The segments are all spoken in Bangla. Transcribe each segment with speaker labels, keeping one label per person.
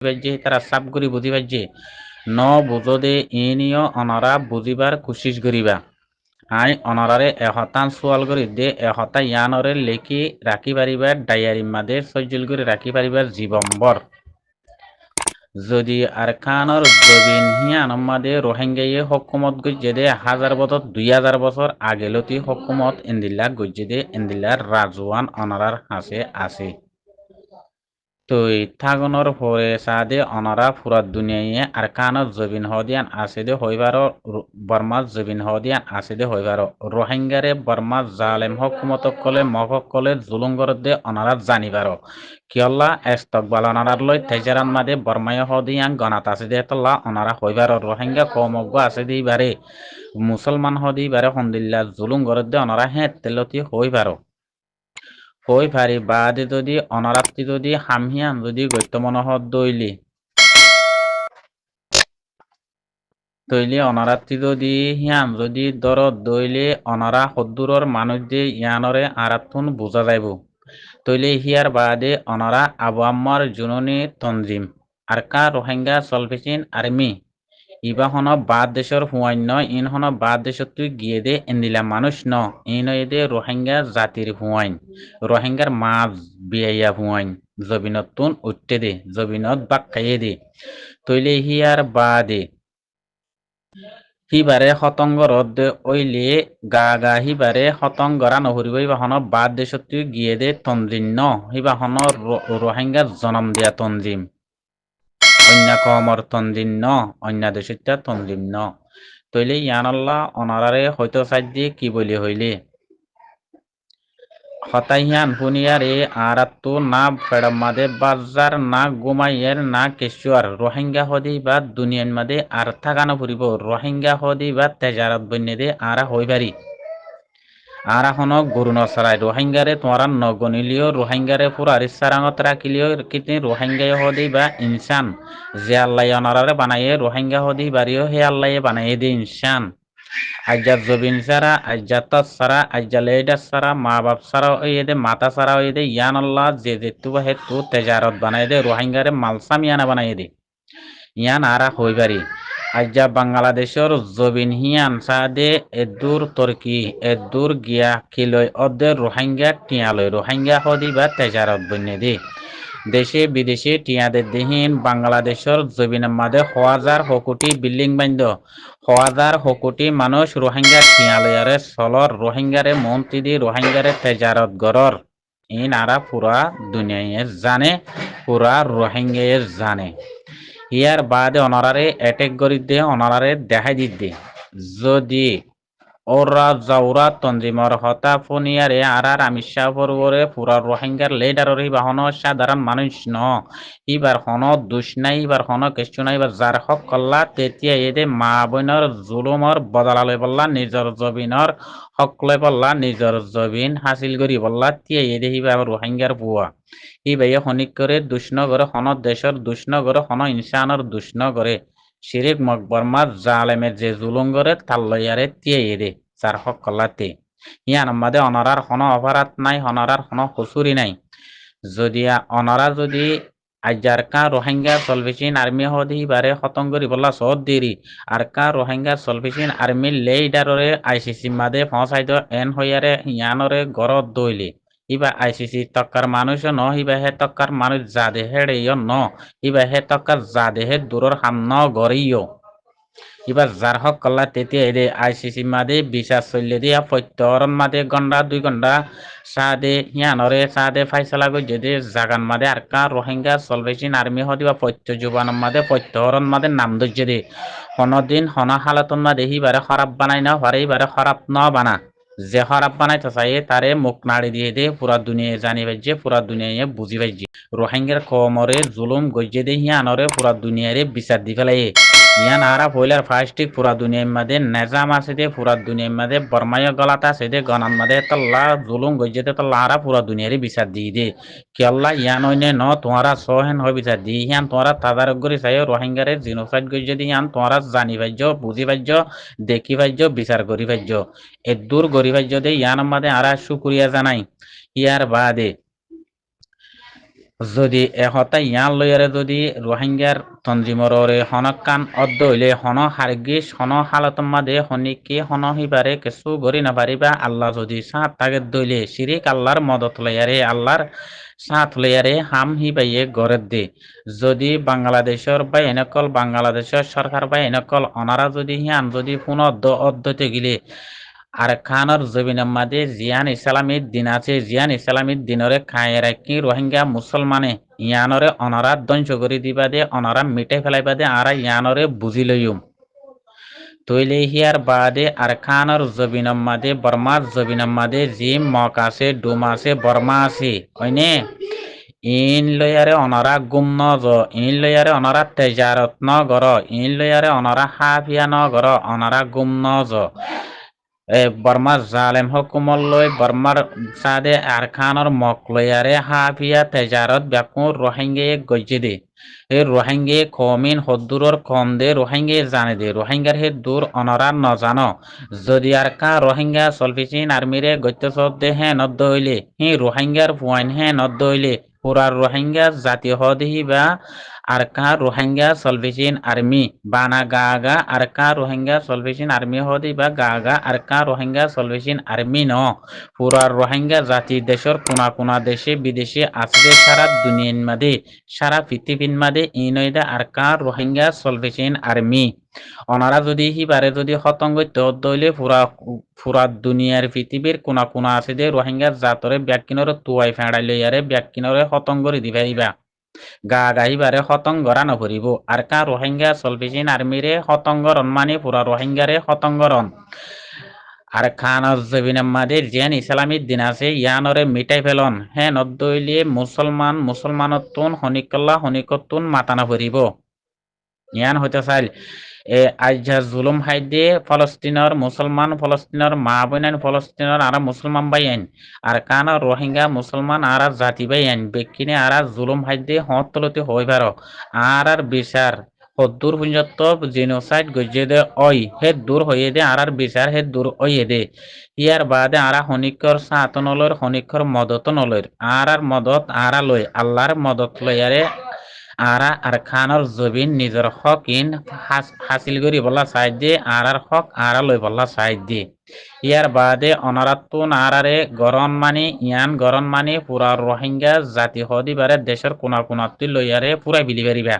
Speaker 1: পাইছে তারা সাপ করি বুঝি পাইছে ন বুঝদে ইনিও অনরা বুঝিবার কোশিশ করিবা আই অনরারে এহতান সোয়াল করি দে এহতা ইয়ানরে লেখি রাখি পারিবার ডায়ারি মাদে সজ্জল করে রাখি পারিবার জীবম্বর যদি আরকানর জবিন হিয়ান মাদে রোহিঙ্গায়ে হকুমত গজ্জেদে 1000 বছর 2000 বছর আগেলতি হকুমত এন্দিল্লা গজ্জেদে এন্দিল্লার রাজওয়ান অনরার হাসে আছে তই থাগনর পরে সাদে অনরা ফুরাত দুনিয়ায় আরকানত জবিন হদিয়ান আসিদে হইবার বর্মা জবিন হদিয়ান আসিদে হইবার রোহিঙ্গারে বর্মা জালেম হকুমত কলে মহক কলে জুলুঙ্গরদে অনরা জানিবার কিয়ল্লা এস্তকবাল অনারার লই তেজারান মাদে বর্মায় হদিয়ান গনাত আসিদে তল্লা অনরা হইবার রোহিঙ্গা কমগ্য আসিদে বারে মুসলমান হদি বারে হন্দিল্লা জুলুঙ্গরদে অনরা হেঁ তেলতি হইবার হই পারি বাদে যদি অনরাত্রি যদি হামহিয়ান যদি গৈত্যমনহত দইলে অনরাত্রি যদি হিয়ান যদি দরদ দইলে অনরা হদ্দুরর মানুষ যে ইয়ানরে আরাতুন বুঝা যাইব তইলে হিয়ার বাদে অনরা আবু আম্মার জুননি তনজিম আরকা রোহিঙ্গা সলভেচিন আর্মি ইবা হন বাদ দেশর হুয়াইন ইন হন বাদ দেশত তুই গিয়ে দে এন্দিলা মানুষ ন ইন দে রোহিঙ্গা জাতির হুয়াইন রোহিঙ্গার মাছ বিয়াইয়া হুয়াইন জবিনত তুন উঠতে দে জবিনত বাক খাইয়ে দে তইলে হিয়ার বাদে হিবারে হতঙ্গরদ ওইলে গা গা হিবারে হতঙ্গরা নহরিবই বাহন বাদ দেশত তুই গিয়ে দে তঞ্জিম ন হিবাহন রোহিঙ্গার জনম দিয়া তঞ্জিম অন্য কমর তঞ্জিম ন অন্য দেশিতা তঞ্জিম ন তইলে ইয়ানাল্লাহ অনারারে হয়তো সাজ্যে কি বলি হইলে হতাইয়ান হুনিয়ারে আরাত্তু না ফেড়ম মাদে বাজার না গুমাইয়ের না কেশুয়ার রোহিঙ্গা হদি বা দুনিয়ান মাদে আর থাকানো ফুরিব রোহিঙ্গা হদি বা তেজারত বন্যে দে আরা হইবারি আরা হন গরু নসরাই রোহিঙ্গারে তোমারা নগনিলিও রোহিঙ্গারে ফুরারি সারাঙত রাখিলিও কিতে রোহিঙ্গায় হদি বা ইনসান যে আল্লাহ অনারারে বানাইয়ে রোহিঙ্গা হদি বাড়িও হে আল্লাহ বানাইয়ে দে ইনসান আজ্জা জবিন সারা আজ্জা তৎ সারা আজ্জা লেডার সারা মা বাপ সারা ওই দে মাতা সারা ওই দে ইয়ান আল্লাহ যে তু হে তু তেজারত বানাই দে রোহিঙ্গারে মালসাম ইয়ানা বানাই দে ইয়ান আরা হইবারি আজ্জা বাংলাদেশের জবিন হিয়ান সাদে এদুর তর্কি এদুর গিয়া কিলয় অদের রোহিঙ্গা টিয়ালয় রোহিঙ্গা হদি বা তেজারত বন্যে দে দেশে বিদেশে টিয়াদের দেহীন বাংলাদেশের জবিনের মাঝে হাজার হকুটি বিল্ডিং বান্ধ হাজার হকুটি মানুষ রোহিঙ্গা টিয়ালয়ারে সলর রোহিঙ্গারে মন্ত্রী দি রোহিঙ্গারে তেজারত গরর ইন আরা পুরা দুনিয়ায় জানে পুরা রোহিঙ্গায় জানে ইয়ার বাদে অনারারে অ্যাটেক করি দে অনারারে দেখাই দিতে যদি ওরা জাউরা তঞ্জিমর হতা ফোনিয়ারে আরার আমিষা পরবরে পুরা রোহিঙ্গার লেডারর হি বাহন সাধারণ মানুষ ন ইবার হন দুষ নাই ইবার হন কিছু নাই ইবার যার হক কল্লা তেতিয়া এদে মা বোনের জুলুমর বদলা লই বললা নিজর জবিনর হক লই বললা নিজর জবিন হাসিল করি বললা তিয়া এদে হিবা রোহিঙ্গার বুয়া ইবাইয়ে হনিক করে দুষ্ণ করে হন দেশর দুষ্ণ করে হন ইনসানর দুষ্ণ করে শিরিক মকবরমা জালেমের যে জুলুম করে তার লইয়ারে তিয়া এদে যার হক কল্লাতে ইয়ান আমাদের অনরার হন অপরাধ নাই অনরার হন কসুরি নাই যদি অনরা যদি আজার কা রোহিঙ্গা সলভেশন আর্মি হদি বারে খতম করি বললা সদ দেরি আর কা রোহিঙ্গা সলভেশন আর্মি লেইডাররে আইসিসি মাদে পৌঁছাইদ এন হইয়ারে ইয়ানরে গরত দইলে ইবা আইসিসি তক্কার মানুষ ন ইবা হে তক্কার মানুষ জাদে হেড়ে ন ইবা হে তক্কার জাদে হে দূরর হাম ন গরিও এবার যার হক কল্লা তেতিয়া এদে আইসিসি মাদে বিচার চললে দিয়া প্রত্যরণ মাদে ঘন্টা 2 ঘন্টা সাদে হিয়ানরে সাদে ফাইসলা গই যদি জাগান মাদে আর কা রোহিঙ্গা সলভেশন আর্মি হদি বা প্রত্য জুবান মাদে প্রত্যরণ মাদে নাম দজ্জে দে দিন হন হালাতন মাদে হিবারে খারাপ বানাই না পারে হিবারে খারাপ ন বানা যে খারাপ বানাইতে চাই তারে মুখ নাড়ি দিয়ে দে পুরা দুনিয়া জানি পাইছে পুরা দুনিয়া বুঝি পাইছে রোহিঙ্গার কমরে জুলুম গজ্জে দে হিয়ানরে পুরা দুনিয়ারে বিচার দি ফেলাই ইয়ান আরা পয়লার ফার্স্টে পুরা দুনিয়ার মাঝে নেজাম আছে দে পুরা দুনিয়ার মাঝে বর্মায় গলাত আছে দে গনান মাঝে তল্লা জুলুম গজ্জেতে তল্লা আরা পুরা দুনিয়ারে বিচার দিয়ে দে কেল্লা ইয়ান হইনে ন তোমারা সহেন হয় বিচার দি ইয়ান তোমারা তাদারক করে চাই রোহিঙ্গারে জিনোসাইড গজ্জে দি ইয়ান তোমারা জানি পাইজ বুঝি পাইজ দেখি পাইজ বিচার করি পাইজ এদূর গরি পাইজ দে ইয়ান মাঝে আরা শুক্রিয়া জানাই ইয়ার বাদে যদি এহতা ইয়ান লয়ারে যদি রোহিঙ্গার তঞ্জিমররে হনকান অদ্দ হইলে হন হারগিস হন হালতম মাদে হনিকি হন হিবারে কিছু গরি না পারিবা আল্লাহ যদি সাত তাগে দইলে শিরিক আল্লাহর মদত লয়ারে আল্লাহর সাত লয়ারে হাম হিবাইয়ে গড়ে দে যদি বাংলাদেশের বা এনেকল বাংলাদেশের সরকার বা এনেকল অনারা যদি হিয়ান যদি পুনঃ অদ্দতে গিলে আর খানর জবিনের মাঝে জিয়ান ইসলামীর দিন আছে জিয়ান ইসলামীর দিনরে খায় রাখি রোহিঙ্গা মুসলমানে ইয়ানরে অনারা ধ্বংস করে দিবা দে অনারা মিটে ফেলাইবা দে আর ইয়ানরে বুঝি লইম তৈলে হিয়ার বাদে আর খানর জবিনের মাঝে বর্মার জবিনের মাঝে জিম মক আছে ডুম আছে বর্মা আছে হয়নে ইন লয়ারে অনরা গুম ন জ ইন লয়ারে অনরা তেজারত ন গর ইন লয়ারে অনরা হাফিয়া ন গর অনরা গুম ন জ বর্মার জালেম হকুমল লই বর্মার সাদে আরখানর মক লয়ারে হাফিয়া তেজারত ব্যাকুর রোহিঙ্গে গজ্জে দে এই রোহিঙ্গে কমিন হদ্দুরর কম দে রোহিঙ্গে জানে দে রোহিঙ্গার হে দূর অনরা ন জানো যদি আর কা রোহিঙ্গা সলফিসিন আর্মিরে গত্য সব দে হ্যাঁ নদ্দ হইলে হি রোহিঙ্গার পয়েন্ট হ্যাঁ নদ্দ হইলে পুরা রোহিঙ্গা জাতীয় হদিহি বা আর কা রোহিঙ্গা সলভেশন আর্মি বানা গাগা আর কা রোহিঙ্গা সলভেশন আর্মি হদি বা গাগা আর কা রোহিঙ্গা সলভেশন আর্মি ন পুরা রোহিঙ্গা জাতি দেশের কোনা কোনা দেশে বিদেশে আছে সারা দুনিয়ার মাঝে সারা পৃথিবীর মাঝে ইনইদা আর কা রোহিঙ্গা সলভেশন আর্মি ওনারা যদি হিবারে যদি হতঙ্গ দইলে পুরা পুরা দুনিয়ার পৃথিবীর কোনা কোনা আছে যে রোহিঙ্গা জাতরে ব্যাকিনরে তুয়াই ফেড়াই লইয়ারে ব্যাকিনরে হতঙ্গরি দিবাইবা গা গাইবারে হতঙ্গরা নভরিব আর কা রোহিঙ্গা সলভেশন আর্মিরে হতঙ্গরন মানে পুরা রোহিঙ্গারে হতঙ্গরন আর খান জবিনের মাদের জেন ইসলামীর দিন আছে ইয়ানরে মিটাই ফেলন হ্যাঁ নদ্দইলে মুসলমানতুন হনিকল্লা হনিকতুন মাতানা ভরিব ইয়ান হইতে চাইল আইজা জুলুম হাইদে ফলস্তিনের মা বোনাইন ফলস্তিনের আরা মুসলমান বাইন আর কানা রোহিঙ্গা মুসলমান আরা জাতি বাইন বেকিনে আরা জুলুম হাইদে হত তলতে হইবার আর বিচার হদ্দুর পর্যন্ত জেনোসাইড গজে দে ওই হে দূর হইয়ে দে আর বিচার হে দূর হইয়ে দে ইয়ার বাদে আরা হনিকর সাত নলর হনিকর মদত নলর আর মদত আরা লই আল্লাহর মদত লইয়ারে আরা আর খানর জবিন নিজের হক ইন হাসিল করি বলা চাই দিয়ে আর হক আরা লই বলা চাই দিয়ে ইয়ার বাদে অনারাতুন আরারে গরম মানি ইয়ান গরম মানি পুরা রোহিঙ্গা জাতি হদিবারে দেশের কোনা কোনাতি লইয়ারে পুরা বিলি পারিবা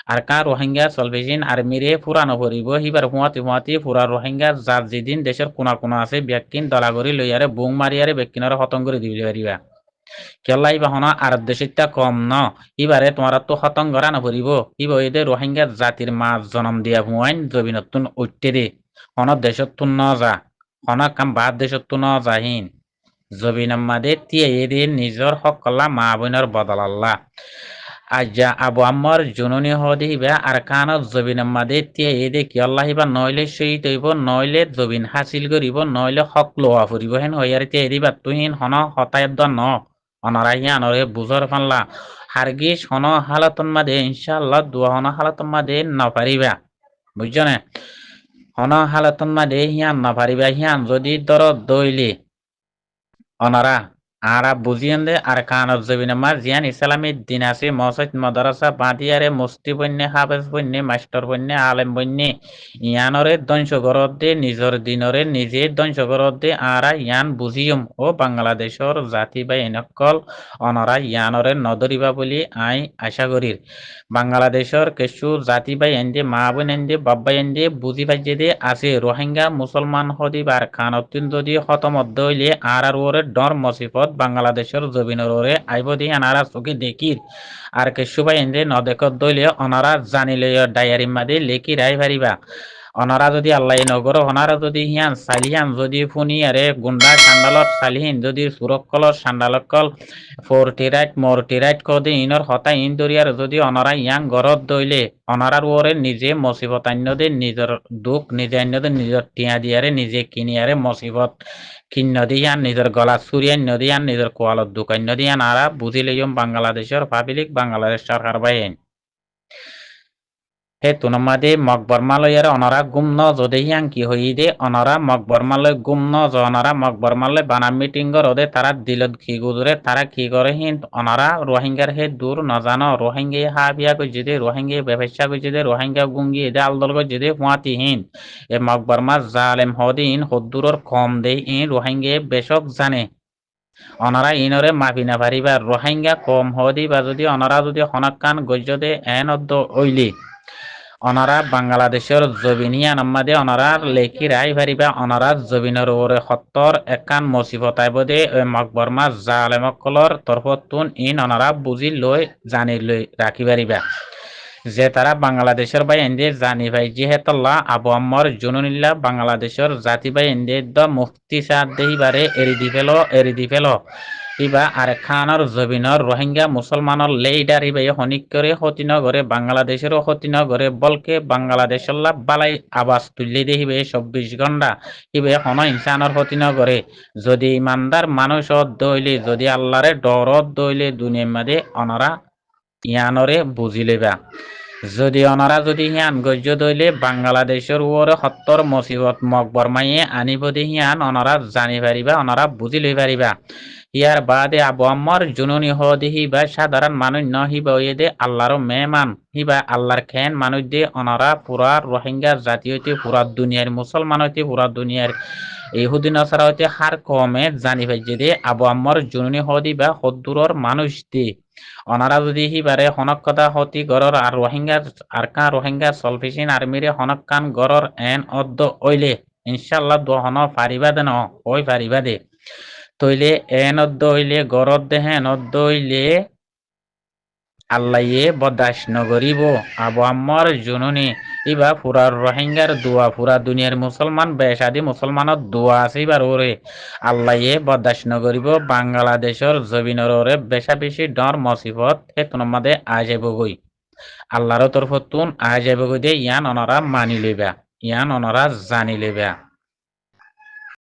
Speaker 1: আর কা রোহিঙ্গা সলভেশন আর্মিরে পুরা নভরিব হিবার হুয়াতি পুরা রোহিঙ্গা জাত যেদিন দেশের কোনা কোনা আছে ব্যক্তিন দলাগরি লইয়ারে বুং মারিয়ারে ব্যক্তিনরে হতং করে দিবি পারিবা কেলাই বাহনা আর দেশিতা কম ন ইবারে তোমার তো হতং গড়া নভরিব ইব এদে রোহিঙ্গা জাতির মা জন্ম দিয়া হুয়াইন জবিনতুন উঠতে দে হন দেশতুন ন যা হন কাম বাদ দেশতুন ন যাহিন জবিনাম্মাদে তিয়া এদে নিজর হক কল্লা মা বোনের বদলাল্লা আজ্জা আবু আম্মর জুনুনি হদি হিবা আর কানত জবিনাম্মাদে তিয়া এদে কি আল্লাহ হিবা নইলে শহীদ হইব নইলে জবিন হাসিল করিব নইলে হক লোয়া ফুরিব হেন হইয়ার তিয়া এদিবা তুহিন হন হতায়ত ন অনারাহিয়া নরে বুঝর ফানলা হারগিস হন হালাতন মাদে ইনশাআল্লাহ দুয়া হন হালাতন মাদে নপারিবা বুঝছো না হন হালাতন মাদে হিয়ান নপারিবা হিয়ান যদি দর দইলে অনারা আরা বুঝিয়েন দে আর কানত জবিনে মার জিয়ান ইসলামী দিন আছে মসজিদ মাদ্রাসা বাঁধিয়ারে মুস্তি বন্যে হাফেজ বন্যে মাস্টার বন্যে আলেম বন্যে ইয়ানরে ধ্বংস করত দে নিজর দিনরে নিজে ধ্বংস করত দে আরা ইয়ান বুঝিয়ম ও বাংলাদেশর জাতি বা এনেকল অনরা ইয়ানরে নদরিবা বলি আই আশা করির বাংলাদেশর কিছু জাতি বা এন্দে মা বোন এন্দে বাব্বা এন্দে বুঝি পাইছে দে আছে রোহিঙ্গা মুসলমান হদিবার কানতিন যদি হতমদ্দ হইলে আর ওরে ডর মসিফত বাংলাদেশের জবিনের ওরে আইব দি আনারা চোখে দেখির আর কিছু বা এন্দে নদেকত দইলে অনারা জানিলে ডায়ারি মাদে লেখি রাই পারিবা অনারা যদি আল্লাহ নগর অনারা যদি হিয়ান সালিহান যদি ফুনি আরে গুন্ডা সান্ডালত সালিহীন যদি সুরক্ষলর সান্ডালকল ফোরটিরাইট মরটিরাইট কদে ইনর হতা ইন দরিয়ার যদি অনারা ইয়াং গরত দইলে অনারার ওরে নিজে মসিবত আন্যদের নিজের দুঃখ নিজে আন্যদের নিজের টিয়া দিয়ারে নিজে কিনিয়ারে মসিবত কিন্ন দিয়ান নিজের গলা সুরিয়ান নদিয়ান নিজের কোয়ালত দুকান্য দিয়ান আরা বুঝিলেইম বাংলাদেশের পাবলিক বাংলাদেশ সরকার বাইন he tunamade mokbormaloyer onora gumno jode hiang ki hoide onora mokbormaloy gumno jo onora mokbormaloy bana meeting gorode tara dilot ki gudure tara ki gore hin onora rohingya he dur nazano rohingya habia ko jide rohingya bebesha ko jide rohingya gungi ede aldol ko jide huati hin e mokborma zalem hodin hodduror kom de in rohingya beshok jane অনারা ইনরে মাফি না পারিবা রোহিঙ্গা কম হদি বা যদি অনারা যদি হনকান গজ্জদে এন অদ্দ ওইলি অনারা বাংলাদেশের জবিনিয়া নাম্মাদে অনারার লেখি রাই পারিবা অনারা জবিনের ওরে সত্তর একান মুসিবত আইবদে মকবরমা জালেমকলর তরফতুন ইন অনারা বুঝি লই জানি লই রাখি পারিবা যে তারা বাংলাদেশের বাই এন্ডে জানি ভাই যেহেতল্লা আবু আম্মর জুনুনিল্লা বাংলাদেশের জাতি বাই এন্ডে দ মুফতি সাদ দেহিবারে এরি দি ফেলো ইবা আর খানর জবিনর রোহিঙ্গা মুসলমানর লেইডার ইবাই হনিক করে হতিনগরে বাংলাদেশেরও হতিনগরে বলকে বাংলাদেশল্লা বালাই আবাস তুললে দেহিবে 24 ঘন্টা ইবে হন ইনসানর হতিনগরে যদি ইমানদার মানুষ দইলে যদি আল্লাহরে ডরত দইলে দুনিয়ার মাঝে অনারা ইয়ানরে বুঝিলেবা যদি অনারা যদি হিয়ান গজ্য দইলে বাংলাদেশের ওরে সত্তর মুসিবত মকবরমাইয়ে আনিব দি হিয়ান অনারা জানি পারিবা অনারা বুঝি লই পারিবা ইয়ার বাদে আবু আম্মর জুনুনি হদি হিবা সাধারণ মানুষ ন হিবা দে আল্লাহর মেহমান হিবা আল্লাহর খেন মানুষ দে অনারা পুরা রোহিঙ্গা জাতি হইতে পুরা দুনিয়ার মুসলমান হইতে পুরা দুনিয়ার ইহুদি নসারা হইতে হার কমে জানি পাইছে দে আবু আম্মর জুনুনি হদি বা হদ্দুরর মানুষ দে অনারা যদি হিবারে হনক কথা হতি গরর আর রোহিঙ্গা আর কা রোহিঙ্গা সলফিসিন আর্মিরে হনক কান গরর এন অদ্দ ওইলে ইনশাআল্লাহ দহন পারিবা দেন ওই পারিবা দে তইলে এন অদ্দ হইলে গরর দেহেন অদ্দ হইলে আল্লাহ বদাস নগরিব আবু আম্মর জুনুনি ইবা পুরা রোহিঙ্গার দোয়া পুরা দুনিয়ার মুসলমান বেশাদি মুসলমানত দোয়া আছে এবার ওরে আল্লাহ বদাস নগরিব বাংলাদেশের জবিনর ওরে বেশা বেশি ডর মসিবত হে তোমাদের আজেবগই আল্লাহর তরফতুন আজেবগই দে ইয়ান অনরা মানি লইবা ইয়ান অনরা জানি লইবা